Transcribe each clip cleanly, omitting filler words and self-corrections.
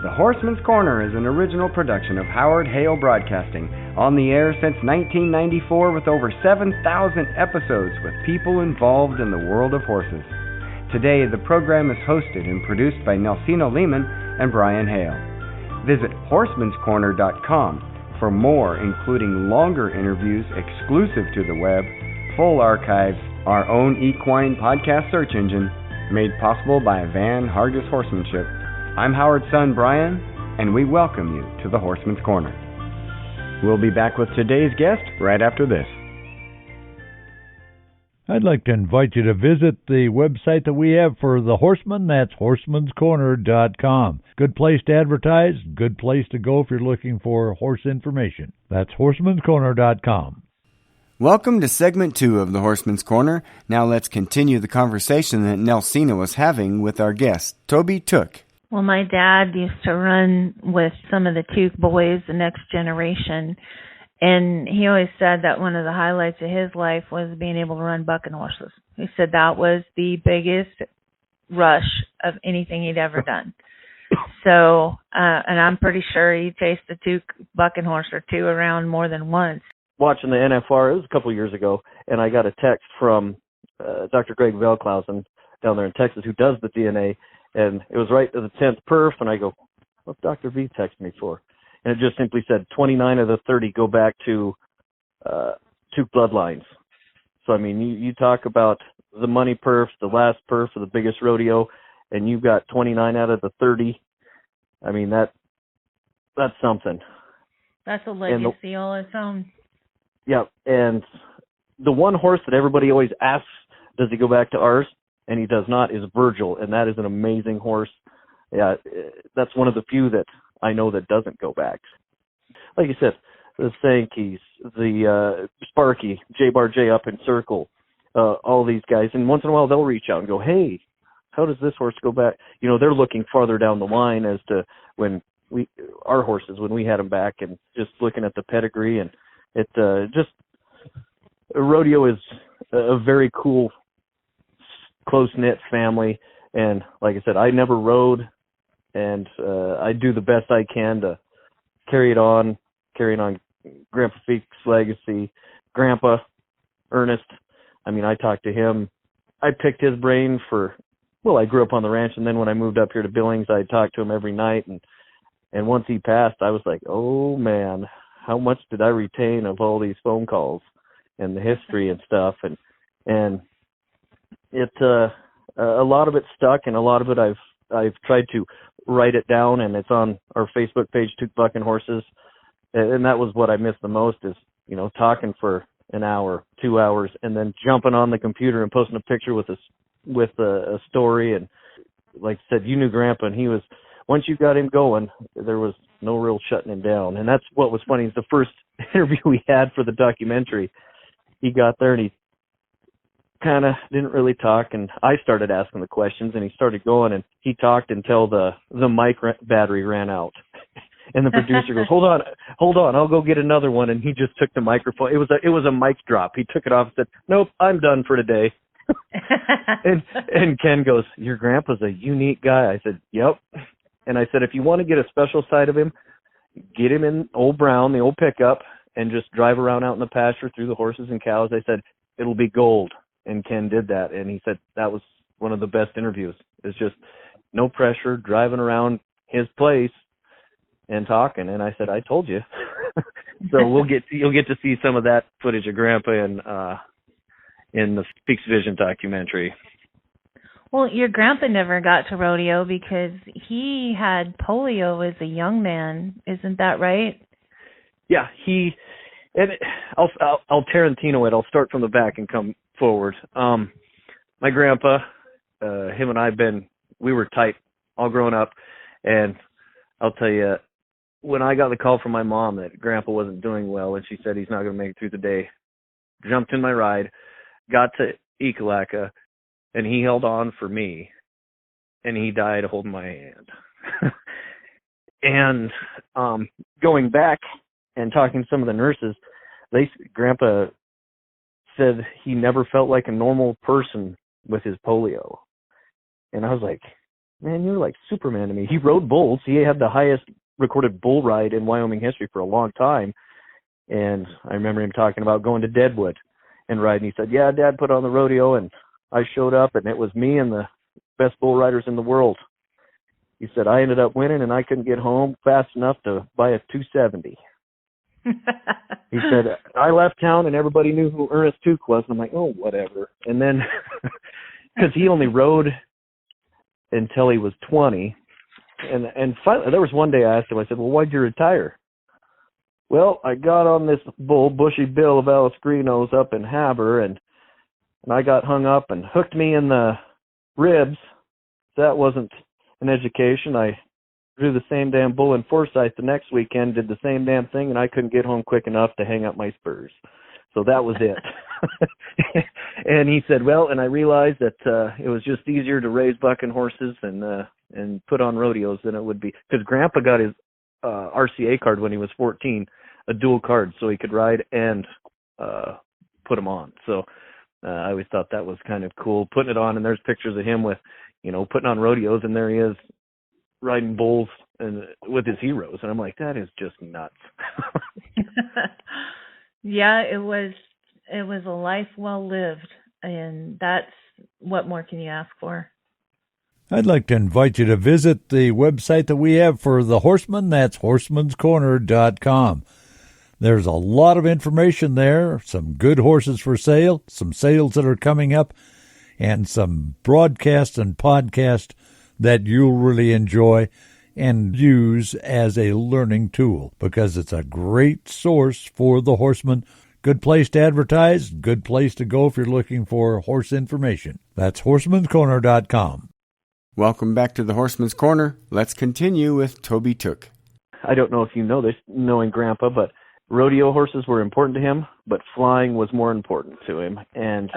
The Horseman's Corner is an original production of Howard Hale Broadcasting, on the air since 1994 with over 7,000 episodes with people involved in the world of horses. Today, the program is hosted and produced by Nelseena Lehmann and Brian Hale. Visit horsemanscorner.com for more, including longer interviews exclusive to the web, full archives, our own equine podcast search engine, made possible by Van Hargis Horsemanship. I'm Howard's son, Brian, and we welcome you to the Horseman's Corner. We'll be back with today's guest right after this. I'd like to invite you to visit the website that we have for the Horseman. That's horsemanscorner.com. Good place to advertise, good place to go if you're looking for horse information. That's horsemanscorner.com. Welcome to segment 2 of the Horseman's Corner. Now let's continue the conversation that Nelseena was having with our guest, Toby Tooke. Well, my dad used to run with some of the Tooke boys, the next generation, and he always said that one of the highlights of his life was being able to run bucking horses. He said that was the biggest rush of anything he'd ever done. So, and I'm pretty sure he chased a Tooke bucking horse or two around more than once. Watching the NFR, it was a couple of years ago, and I got a text from Dr. Greg Velklausen down there in Texas who does the DNA, and it was right to the 10th perf, and I go, what's Dr. V text me for? And it just simply said 29 of the 30 go back to Tooke bloodlines. So, I mean, you talk about the money perfs, the last perf of the biggest rodeo, and you've got 29 out of the 30. I mean, that's something. That's a legacy all its own. Yeah, and the one horse that everybody always asks, does he go back to ours? And he does not, is Virgil, and that is an amazing horse. Yeah, that's one of the few that I know that doesn't go back. Like you said, the Sankeys, the Sparky, J-Bar J up in Circle, all these guys, and once in a while they'll reach out and go, hey, how does this horse go back? You know, they're looking farther down the line as to when our horses, when we had them back, and just looking at the pedigree, and it just, rodeo is a very cool, close-knit family, and like I said, I never rode, and I do the best I can to carrying on Grandpa Feek's legacy. Grandpa, Ernest, I mean, I talked to him. I picked his brain I grew up on the ranch, and then when I moved up here to Billings, I talked to him every night, and once he passed, I was like, oh, man, how much did I retain of all these phone calls and the history and stuff, and it a lot of it stuck, and a lot of it I've tried to write it down, and it's on our Facebook page, Tooke Bucking Horses, and that was what I missed the most is, you know, talking for an hour, 2 hours, and then jumping on the computer and posting a picture with a story. And like I said, you knew Grandpa, and he was, once you got him going, there was no real shutting him down. And that's what was funny is the first interview we had for the documentary, he got there and he kind of didn't really talk, and I started asking the questions, and he started going, and he talked until the mic battery ran out. And the producer goes, hold on, I'll go get another one. And he just took the microphone. It was a mic drop. He took it off and said, nope, I'm done for today. and Ken goes, your grandpa's a unique guy. I said, yep. And I said, if you want to get a special side of him, get him in Old Brown, the old pickup, and just drive around out in the pasture through the horses and cows. I said, it'll be gold. And Ken did that. And he said that was one of the best interviews. It's just no pressure, driving around his place and talking. And I said, I told you. So you'll get to see some of that footage of Grandpa in the Speaks Vision documentary. Well, your grandpa never got to rodeo because he had polio as a young man. Isn't that right? Yeah, I'll Tarantino it. I'll start from the back and come forward. My grandpa, him and we were tight all growing up, and I'll tell you, when I got the call from my mom that Grandpa wasn't doing well and she said he's not going to make it through the day, jumped in my ride, got to Ekalaka, and he held on for me, and he died holding my hand. And going back and talking to some of the nurses, Grandpa said he never felt like a normal person with his polio. And I was like, man, you're like Superman to me. He rode bulls. He had the highest recorded bull ride in Wyoming history for a long time. And I remember him talking about going to Deadwood and riding. He said, yeah, Dad put on the rodeo, and I showed up, and it was me and the best bull riders in the world. He said, I ended up winning, and I couldn't get home fast enough to buy a 270. He said, I left town, and everybody knew who Ernest Tooke was. And I'm like, oh, whatever. And then, because he only rode until he was 20. And finally, there was one day I asked him, I said, well, why'd you retire? Well, I got on this bull, Bushy Bill of Alice Greeno's up in Haber, and I got hung up and hooked me in the ribs. That wasn't an education. I drew the same damn bull in Forsyth the next weekend, did the same damn thing, and I couldn't get home quick enough to hang up my spurs. So that was it. And he said, well, and I realized that it was just easier to raise bucking horses and put on rodeos than it would be. Because Grandpa got his RCA card when he was 14, a dual card, so he could ride and put them on. So I always thought that was kind of cool, putting it on, and there's pictures of him with, putting on rodeos, and there he is riding bulls and with his heroes. And I'm like, that is just nuts. Yeah, it was a life well lived, and that's, what more can you ask for? I'd like to invite you to visit the website that we have for the Horseman. That's horsemanscorner.com. There's a lot of information there, some good horses for sale, some sales that are coming up, and some broadcasts and podcasts that you'll really enjoy and use as a learning tool, because it's a great source for the horseman. Good place to advertise, good place to go if you're looking for horse information. That's horsemanscorner.com. Welcome back to the Horseman's Corner. Let's continue with Toby Tooke. I don't know if you know this, knowing Grandpa, but rodeo horses were important to him, but flying was more important to him. And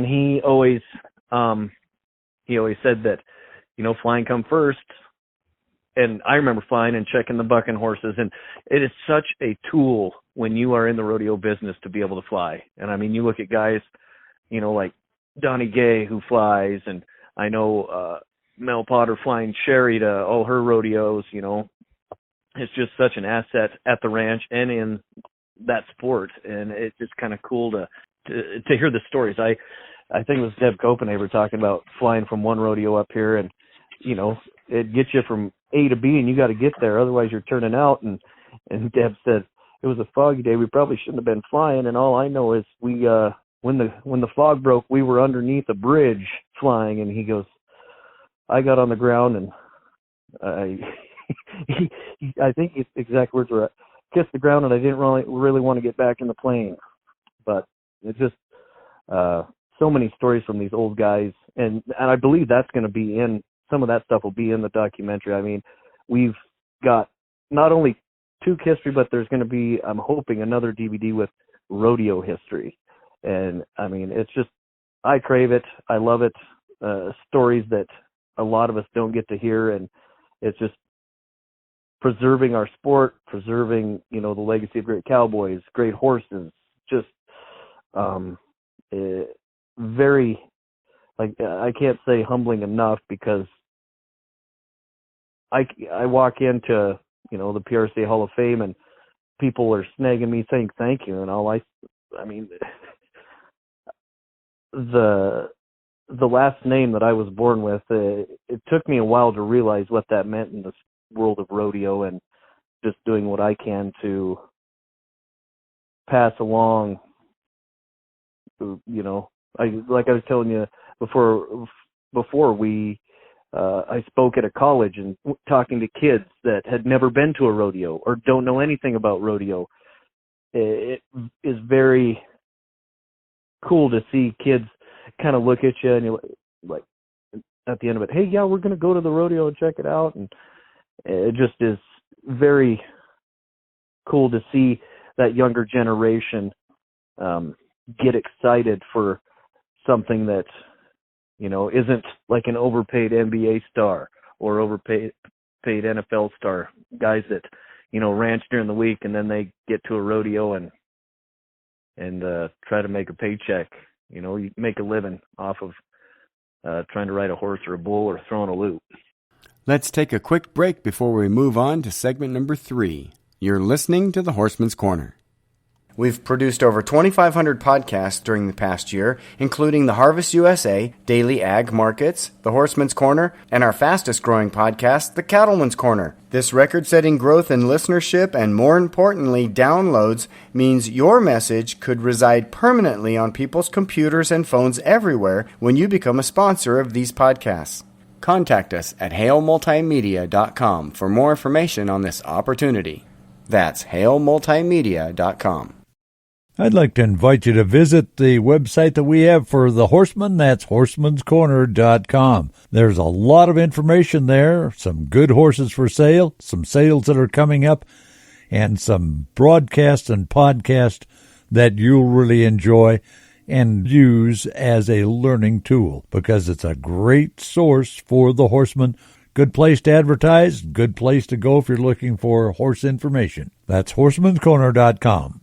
he always said that, flying come first. And I remember flying and checking the bucking horses, and it is such a tool when you are in the rodeo business to be able to fly. And I mean, you look at guys, like Donnie Gay, who flies, and I know Mel Potter flying Sherry to all her rodeos. It's just such an asset at the ranch and in that sport, and it's just kind of cool to hear the stories. I think it was Deb Copenhaver talking about flying from one rodeo up here, and it gets you from A to B, and you got to get there, otherwise you're turning out. And Deb said it was a foggy day, we probably shouldn't have been flying, and all I know is we when the fog broke, we were underneath a bridge flying. And he goes, I got on the ground, and I think his exact words were, kissed the ground, and I didn't really want to get back in the plane. But it's just so many stories from these old guys, and I believe that's going to be in, some of that stuff will be in the documentary. I mean, we've got not only Tooke history, but there's going to be, I'm hoping, another DVD with rodeo history. And I mean, it's just, I crave it. I love it. Stories that a lot of us don't get to hear. And it's just preserving our sport, preserving, the legacy of great cowboys, great horses, just very, I can't say humbling enough, because I walk into, the PRCA Hall of Fame, and people are snagging me saying thank you. And all I mean, the last name that I was born with, it took me a while to realize what that meant in the world of rodeo, and just doing what I can to pass along, like I was telling you before we, I spoke at a college and talking to kids that had never been to a rodeo or don't know anything about rodeo. It is very cool to see kids kind of look at you, and you're like, at the end of it, hey, yeah, we're going to go to the rodeo and check it out. And it just is very cool to see that younger generation get excited for something that, isn't like an overpaid NBA star or overpaid NFL star, guys that, ranch during the week, and then they get to a rodeo and try to make a paycheck. You make a living off of trying to ride a horse or a bull or throwing a loop. Let's take a quick break before we move on to segment number 3. You're listening to the Horseman's Corner. We've produced over 2,500 podcasts during the past year, including the Harvest USA, Daily Ag Markets, the Horseman's Corner, and our fastest growing podcast, the Cattleman's Corner. This record-setting growth in listenership and, more importantly, downloads means your message could reside permanently on people's computers and phones everywhere when you become a sponsor of these podcasts. Contact us at halemultimedia.com for more information on this opportunity. That's halemultimedia.com. I'd like to invite you to visit the website that we have for the Horseman. That's horsemanscorner.com. There's a lot of information there, some good horses for sale, some sales that are coming up, and some broadcasts and podcasts that you'll really enjoy and use as a learning tool, because it's a great source for the horseman. Good place to advertise, good place to go if you're looking for horse information. That's horsemanscorner.com.